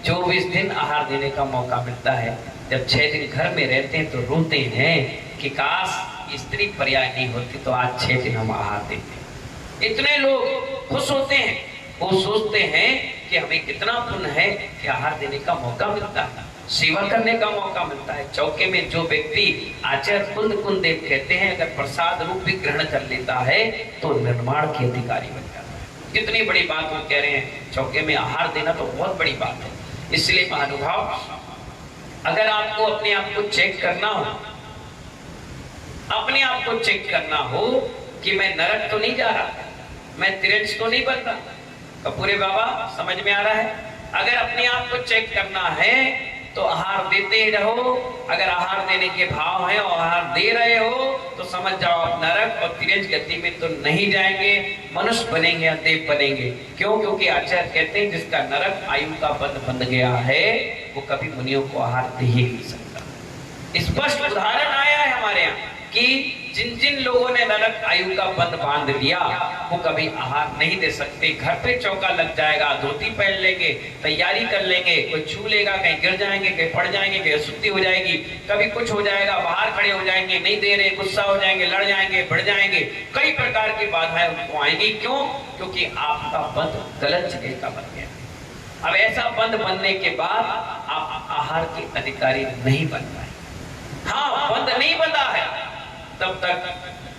24 दिन आहार देने का मौका मिलता है, जब 6 दिन घर में रहते हैं तो रोते हैं कि काश स्त्री पर्याय नहीं होती तो आज 6 दिन हम आहार देते। इतने लोग खुश होते हैं, वो सोचते हैं कि हमें कितना पुण्य है कि आहार देने का मौका मिलता है, सेवा करने का मौका मिलता है। चौके में जो व्यक्ति आचार्य कुंद देव कहते हैं, अगर प्रसाद रूप भी ग्रहण कर लेता है तो निर्माण के अधिकारी बन जाता है। कितनी बड़ी बात वो कह रहे हैं, चौके में आहार देना तो बहुत बड़ी बात है। इसलिए महानुभाव, अगर आपको अपने आप को चेक करना हो, अपने आप को चेक करना हो कि मैं नरक तो नहीं जा रहा, मैं तिरंज तो नहीं बन रहा, कपूरे बाबा समझ में आ रहा है? अगर अपने आप को चेक करना है तो आहार देते ही रहो। अगर आहार देने के भाव है और आहार दे रहे हो तो समझ जाओ आप नरक और तिरंज गति में तो नहीं जाएंगे, मनुष्य बनेंगे या देव बनेंगे। क्यों? क्योंकि आचार्य कहते हैं जिसका नरक आयु का बंध गया है वो कभी मुनियों को आहार दे ही नहीं सकता। स्पष्ट उदाहरण आया है हमारे यहाँ कि जिन जिन लोगों ने नरक आयु का बंध बांध लिया वो कभी आहार नहीं दे सकते। घर पे चौका लग जाएगा, धोती पहन लेंगे, तैयारी कर लेंगे, कोई छू लेगा, कहीं गिर जाएंगे, कहीं पड़ जाएंगे, कहीं अशुद्धि हो जाएगी, कभी कुछ हो जाएगा, बाहर खड़े हो जाएंगे, नहीं दे रहे, गुस्सा हो जाएंगे, लड़ जाएंगे, बढ़ जाएंगे, कई प्रकार की बाधाएं उनको आएंगी। क्यों? क्योंकि आपका बंध गलत जगह का बन गया। अब ऐसा बंध बनने के बाद आप आहार के अधिकारी नहीं बन पाए। हाँ, बंध नहीं बंधा है तब तक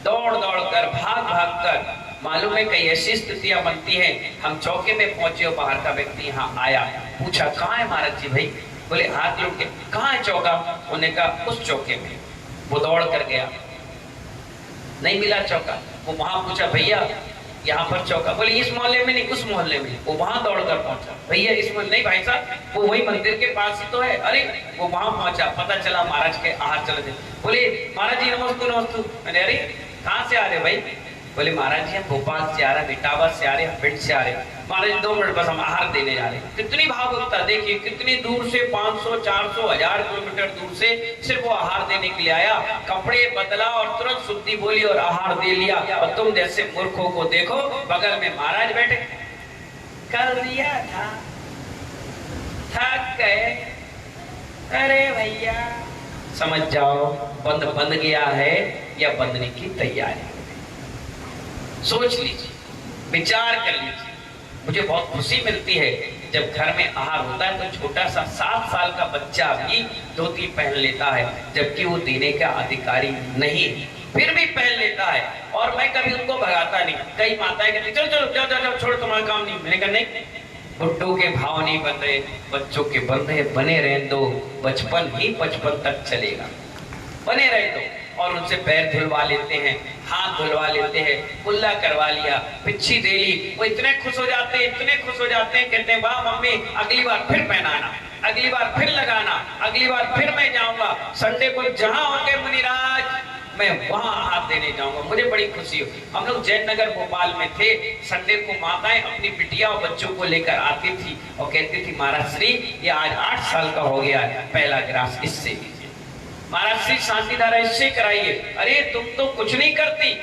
दौड़ कर भाग कर, मालूम है कई ऐसी स्थितियां बनती हैं, हम चौके में पहुंचे और बाहर का व्यक्ति यहाँ आया, पूछा कहाँ है महाराज जी? भाई बोले हाथ जोड़ के, कहाँ है चौका? उन्होंने कहा उस चौके में। वो दौड़ कर गया, नहीं मिला चौका। वो वहां पूछा भैया यहाँ पर चौका? बोले इस मोहल्ले में नहीं, उस मोहल्ले में। वो वहां दौड़कर पहुंचा, भैया इस मोहल्ले नहीं भाई साहब, वो वही मंदिर के पास ही तो है। अरे वो वहां पहुंचा, पता चला महाराज के आहार चले थे। बोले महाराज जी नमस्ते नमस्ते। मैंने अरे कहाँ से आ रहे भाई? बोले महाराज जी हम भोपाल से आ रहे, इटावा से आ रहे, पिंड से आ रहे। महाराज 2 मिनट बस हम आहार देने जा रहे हैं। कितनी भावुकता, देखिए कितनी दूर से, 500 400 1000 किलोमीटर दूर से सिर्फ वो आहार देने के लिए आया, कपड़े बदला और तुरंत शुद्धि बोली और आहार दे लिया। और तुम जैसे मूर्खों को देखो, बगल में महाराज बैठे, कल दिया था, थक गए। अरे भैया समझ जाओ बंद बन गया है या बंधने की तैयारी। सोच लीजिए, विचार कर लीजिए। मुझे बहुत खुशी मिलती है जब घर में आहार होता है तो छोटा सा 7 साल का बच्चा भी धोती पहन लेता है, जबकि वो देने का अधिकारी नहीं, फिर भी पहन लेता है। और मैं कभी उनको भगाता नहीं। कई माताएं कहती चलो चलो जाओ जाओ छोड़, तुम्हारा काम नहीं। मैंने कहा नहीं, बुड्ढों के भाव नहीं बन रहे, बच्चों के बन रहे, बने रहे दो, बचपन ही बचपन तक चलेगा, बने रहे दो। और उनसे पैर धुलवा लेते हैं, हाथ धुलवा लेते हैं, कुल्ला करवा लिया, पिच्छी दे ली। वो इतने खुश हो जाते हैं, इतने खुश हो जाते हैं, कहते हैं वाह मम्मी अगली बार फिर पहनाना, अगली बार फिर लगाना, अगली बार फिर मैं जाऊंगा, संडे को जहां होंगे मुनिराज मैं वहां हाथ देने जाऊंगा। मुझे बड़ी खुशी हो। हम लोग जैन नगर भोपाल में थे, संडे को माताएं अपनी बिटिया और बच्चों को लेकर आती थी और कहती थी महाराज श्री ये आज 8 साल का हो गया है, पहला गिलास इससे लीजिए, महाराज श्री शांति धारा इससे कराइए। अरे तुम तो कुछ नहीं करती,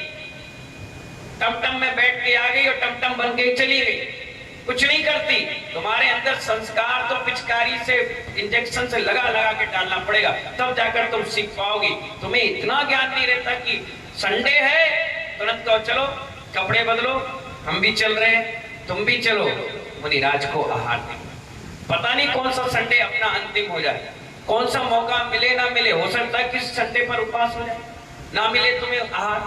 टमटम में बैठ के आ गई और टमटम बन के चली गई, कुछ नहीं करती। तुम्हारे अंदर संस्कार तो पिचकारी से, इंजेक्शन से लगा लगा के डालना पड़ेगा, तब जाकर तुम सीख पाओगी। तुम्हें इतना ज्ञान नहीं रहता कि संडे है तुरंत कहो चलो कपड़े बदलो, हम भी चल रहे हैं, तुम भी चलो, मुनिराज को आहार दे। पता नहीं कौन सा संडे अपना अंतिम हो जाए, कौन सा मौका मिले ना मिले, हो सकता है किस संडे पर उपवास हो जाए, ना मिले तुम्हें आहार,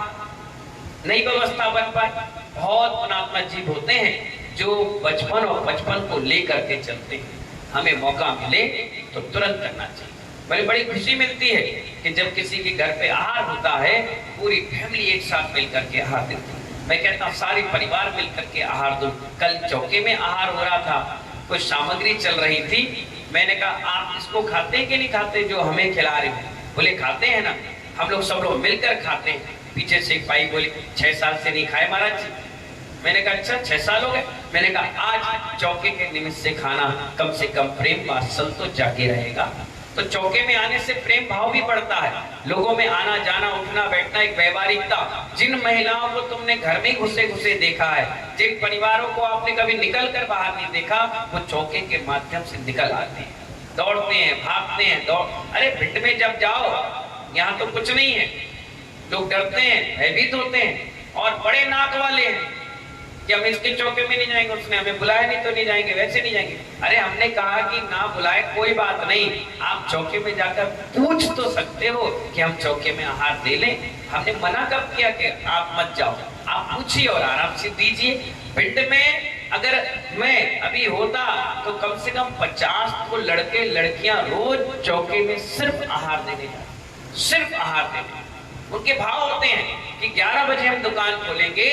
नई व्यवस्था बन पाए। बहुत पुणात्मा जीव होते हैं जो बचपन और बचपन को लेकर के चलते हैं। हमें मौका मिले तो तुरंत करना चाहिए। बड़ी खुशी मिलती है कि जब किसी के घर पे आहार होता है, पूरी फैमिली एक साथ मिलकर के आहार देती है। मैं कहता हूँ सारी परिवार मिलकर के आहार दो। कल चौके में आहार हो रहा था, कुछ सामग्री चल रही थी, मैंने कहा आप इसको खाते हैं कि नहीं खाते जो हमें खिला रहे हैं? बोले खाते हैं ना, हम लोग सब लोग मिलकर खाते हैं। पीछे से एक भाई बोले 6 साल से नहीं खाए महाराज जी। मैंने कहा अच्छा 6 साल हो गए? मैंने कहा आज चौके के निमित्त से खाना, कम से कम प्रेम वात्सल तो जाके रहेगा। तो चौके में आने से प्रेम भाव भी बढ़ता है, लोगों में आना जाना उठना बैठना एक व्यवहारिकता। जिन महिलाओं को तुमने घर में घुसे घुसे देखा है, जिन परिवारों को आपने कभी निकल कर बाहर नहीं देखा, वो चौके के माध्यम से निकल आते हैं, दौड़ते हैं, भागते हैं, अरे भिंड में जब जाओ यहाँ तो कुछ नहीं है, लोग डरते हैं, भयभीत होते हैं और बड़े नाक वाले हैं कि हम इसके चौके में नहीं जाएंगे, उसने हमें बुलाया नहीं तो नहीं जाएंगे, वैसे नहीं जाएंगे। अरे हमने कहा कि ना बुलाए कोई बात नहीं, आप चौके में जाकर पूछ तो सकते हो कि हम चौके में आहार दे लें। हमने मना कब किया कि आप मत जाओ? आप पूछिए और आराम से दीजिए। पिंड में अगर मैं अभी होता तो कम से कम 50 को लड़के लड़कियां रोज चौके में सिर्फ आहार देने जाते, सिर्फ आहार देने। उनके भाव होते हैं कि 11 बजे हम दुकान खोलेंगे,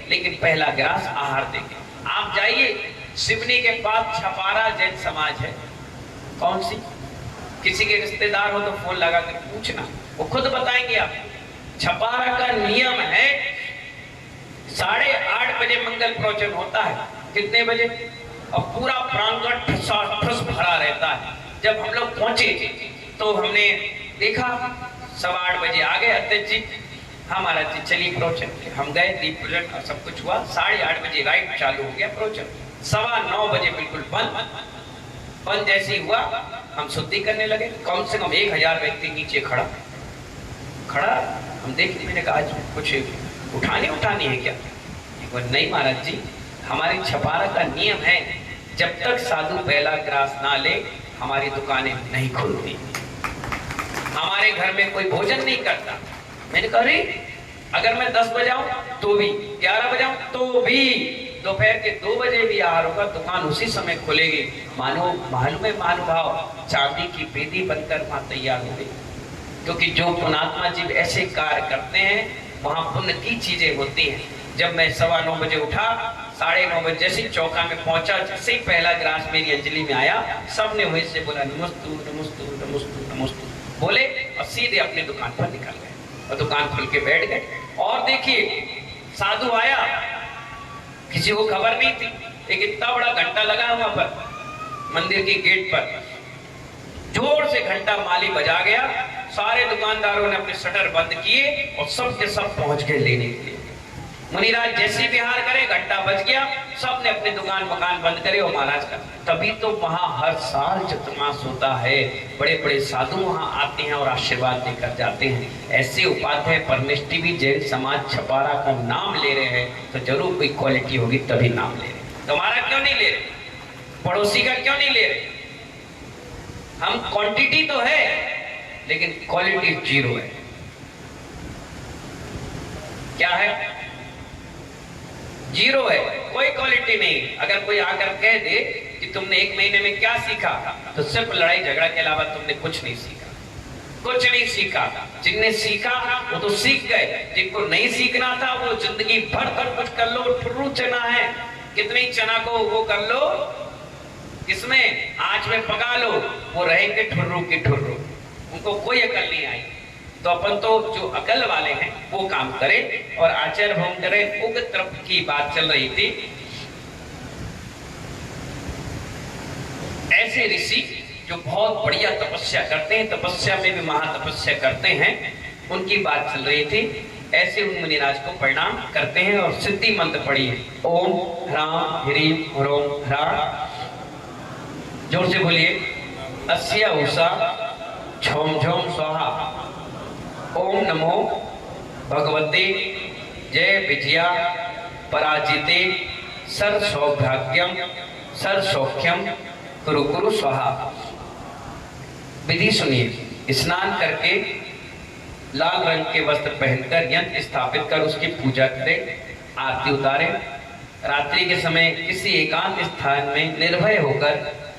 लेकिन पहला गिलास आहार देंगे। आप जाइए सिवनी के पास छपारा जैन समाज है, कौन सी? किसी के रिश्तेदार हो तो फोन लगा कर पूछना, वो खुद बताएंगे आप। छपारा का नियम है 8:30 बजे मंगल प्रवचन होता है। कितने बजे? और पूरा प्रांगण ठस भरा रहता है। जब हम लोग पहुंचे तो हमने देखा 8:15 बजे आ गए अध्यक्ष जी, हमारा जी चलिए प्रवचन। हम गए, दीप प्रज्वलन और सब कुछ हुआ। 8:30 बजे राइट चालू हो गया प्रवचन। 9:15 बजे बिल्कुल बंद जैसे ही हुआ हम शुद्धि करने लगे। कम से कम 1000 व्यक्ति नीचे खड़ा। हम देखे, मैंने कहा आज कुछ उठानी है क्या? नहीं महाराज जी, हमारी छपारा का नियम है जब तक साधु पहला ग्रास ना ले हमारी दुकानें नहीं खुलती, हमारे घर में कोई भोजन नहीं करता। मैंने कहा अरे अगर मैं 10 बजाऊं तो भी, 11 बजाऊं तो भी, दोपहर के 2 बजे भी आहार होगा, दुकान उसी समय खुलेगी। मालूम है महानुभाव चांदी की बेदी बनकर वहां तैयार हो गई, क्योंकि जो पुण्यात्मा जी ऐसे कार्य करते हैं वहां पुण्य की चीजें होती हैं। जब मैं 9:15 बजे उठा, 9:30 बजे जैसे चौका में पहुंचा, जैसे ही पहला ग्रास मेरी अंजलि में आया, सबने वहीं से बोला नमस्तु नमस्तु नमस्तु नमस्तु बोले और सीधे अपनी दुकान पर निकल गए और दुकान खोल के बैठ गए। और देखिए साधु आया, किसी को खबर नहीं थी, एक इतना बड़ा घंटा लगा वहां पर मंदिर के गेट पर, जोर से घंटा माली बजा गया। सारे दुकानदारों ने अपने शटर बंद किए और सब के सब पहुंच गए लेने के लिए। मुनिराज जैसे विहार करे, घंटा बज गया, सब ने अपने दुकान मकान बंद करे और महाराज का। तभी तो वहां हर साल चतुर्मास होता है, बड़े बड़े साधु वहां आते हैं और आशीर्वाद देकर जाते हैं। ऐसे उपाध्याय परमेष्टि भी जैन समाज छपारा का नाम ले रहे हैं तो जरूर कोई क्वालिटी होगी, तभी नाम ले रहे। तुम्हारा क्यों नहीं ले रहे? पड़ोसी का क्यों नहीं ले रहे? हम क्वांटिटी तो है लेकिन क्वालिटी 0 है। क्या है? 0 है, कोई क्वालिटी नहीं। अगर कोई आकर कह दे कि तुमने 1 महीने में क्या सीखा, तो सिर्फ लड़ाई झगड़ा के अलावा तुमने कुछ नहीं सीखा, कुछ नहीं सीखा। जिनने सीखा वो तो सीख गए, जिनको नहीं सीखना था वो जिंदगी भर कुछ कर लो। ठुर्रू चना है, कितनी चना को वो कर लो, किसमें आंच में पका लो, वो रहेंगे ठुर्रू की ठुर्रू, उनको कोई अकल नहीं आई। तो अपन तो जो अकल वाले हैं वो काम करें। और आचार्य भवन करें, उग तरफ की बात चल रही थी। ऐसे ऋषि जो बहुत बढ़िया तपस्या करते हैं, तपस्या में भी महातपस्या करते हैं, उनकी बात चल रही थी। ऐसे उन मुनिराज को प्रणाम करते हैं और सिद्धि मंत्र पढ़िए। ओम ह्रां ह्रीं ह्रों ह्रां, जोर से बोलिए। अस्या उषा झोम झोम स्वाहा। ओम नमो भगवते जय विजया पराजिते सर सौभाग्यम सर सौख्यम कुरु कुरु स्वाहा। विधि सुनिए। स्नान करके लाल रंग के वस्त्र पहनकर यंत्र स्थापित कर उसकी पूजा करें, आरती उतारें, रात्रि के समय किसी एकांत स्थान में निर्भय होकर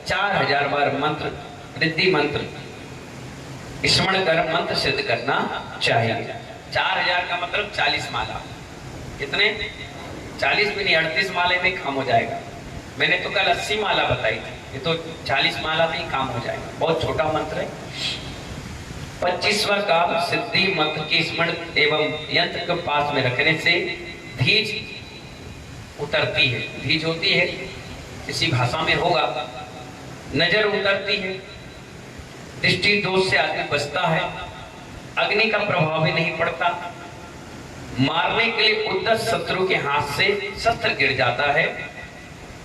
4000 बार मंत्र रिद्धि मंत्र स्मरण कर मंत्र सिद्ध करना चाहिए। 4000 का मतलब 40 माला। कितने? 40 भी नहीं, 38 माले में काम हो जाएगा। मैंने तो कल 80 माला बताई थी, ये तो 40 माला में ही काम हो जाएगा। बहुत छोटा मंत्र है। 25वां काम सिद्धि मंत्र की स्मरण एवं यंत्र को पास में रखने से धीज उतरती है। धीज होती है, किसी भाषा में होगा, नजर उतरती है, दृष्टि दोष से आदमी बचता है, अग्नि का प्रभाव भी नहीं पड़ता, मारने के लिए उद्दत शत्रु के हाथ से शस्त्र गिर जाता है,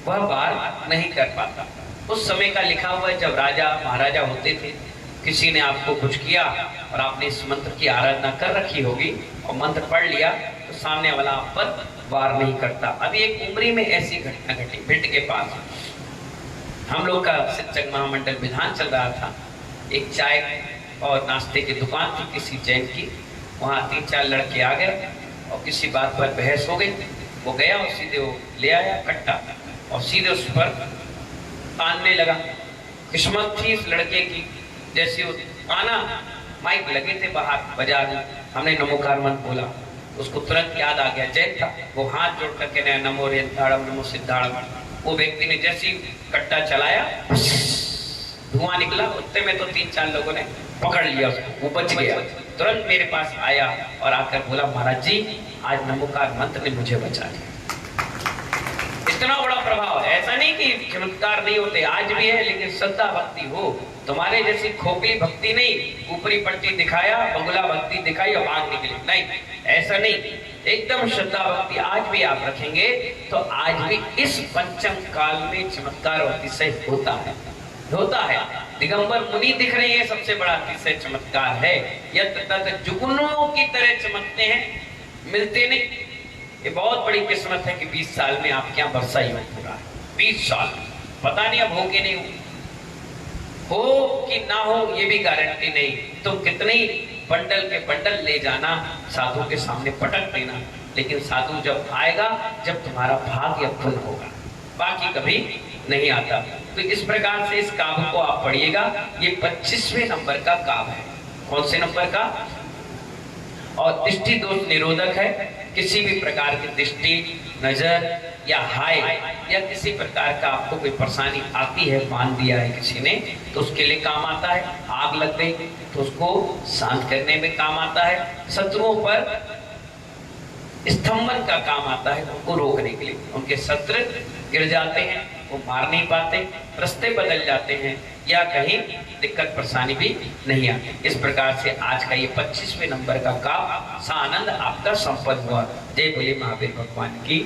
वह वार नहीं कर पाता। उस समय का लिखा हुआ है, जब राजा महाराजा होते थे, किसी ने आपको कुछ किया और आपने इस मंत्र की आराधना कर रखी होगी और मंत्र पढ़ लिया तो सामने वाला आप पर वार नहीं करता। अभी एक उमरी में ऐसी घटना घटी, भिट के पास हम लोग का शिक्षक महामंडल विधान चल रहा था। एक चाय और नाश्ते की दुकान थी किसी जैन की, वहाँ 3-4 लड़के आ गए और किसी बात पर बहस हो गई। वो गया और सीधे वो ले आया कट्टा और सीधे उस पर तानने लगा। किस्मत थी इस लड़के की, जैसे वो आना माइक लगे थे बाहर बाजार में, हमने नमोकार मंत्र बोला, उसको तुरंत याद आ गया, जैन था, वो हाथ जोड़ करके नया नमो रेंताड़म नमो सिद्धाड़म। वो व्यक्ति ने जैसे कट्टा चलाया, धुआं निकला, उतने में तो 3-4 लोगों ने पकड़ लिया उसको, वो बच गया। तुरंत मेरे पास आया और आकर बोला, महाराज जी आज नमोकार मंत्र ने मुझे बचा लिया। इतना बड़ा प्रभाव है। ऐसा नहीं कि चमत्कार नहीं होते, आज भी है, लेकिन श्रद्धा भक्ति हो। तुम्हारे जैसी खोखली भक्ति नहीं, ऊपरी पट्टी दिखाया, बंगला भक्ति दिखाई और भाग निकली, नहीं, ऐसा नहीं। एकदम श्रद्धा भक्ति आज भी आप रखेंगे तो आज भी इस पंचम काल में चमत्कार और अतिशय होता है। दिगंबर मुनि दिख रहे हैं, सबसे बड़ा अतिशय चमत्कार है। यत तत जुगनुओं की तरह चमकते हैं, मिलते नहीं। ये बहुत बड़ी किस्मत है कि 20 साल में आपके यहाँ वर्षा योग हो रहा है। 20 साल पता नहीं अब हो कि नहीं हो कि ना हो, ये भी गारंटी नहीं। तुम कितने बंडल के बंडल ले जाना, साधु के सामने पटक देना, लेकिन साधु जब आएगा जब तुम्हारा भाग्य फुल होगा, बाकी कभी नहीं आता। तो इस प्रकार से इस काव्य को आप पढ़िएगा। ये 25वें नंबर का काव्य है। कौन से नंबर का? और दृष्टि दोष निरोधक है। किसी भी प्रकार की दृष्टि, नजर या हाय या किसी प्रकार का आपको कोई परेशानी आती है, बांध दिया है किसी ने, तो उसके लिए काम आता है। आग लग गई तो उसको शांत करने में काम आता है। शत्रुओं पर स्तंभन का काम आता है, उनको रोकने के लिए। उनके शस्त्र गिर जाते हैं, वो मार नहीं पाते, रास्ते बदल जाते हैं या कहीं दिक्कत परेशानी भी नहीं आती। इस प्रकार से आज का ये 25वें नंबर का काव्य सानंद आपका संपन्न हुआ। जय बोले महावीर भगवान की।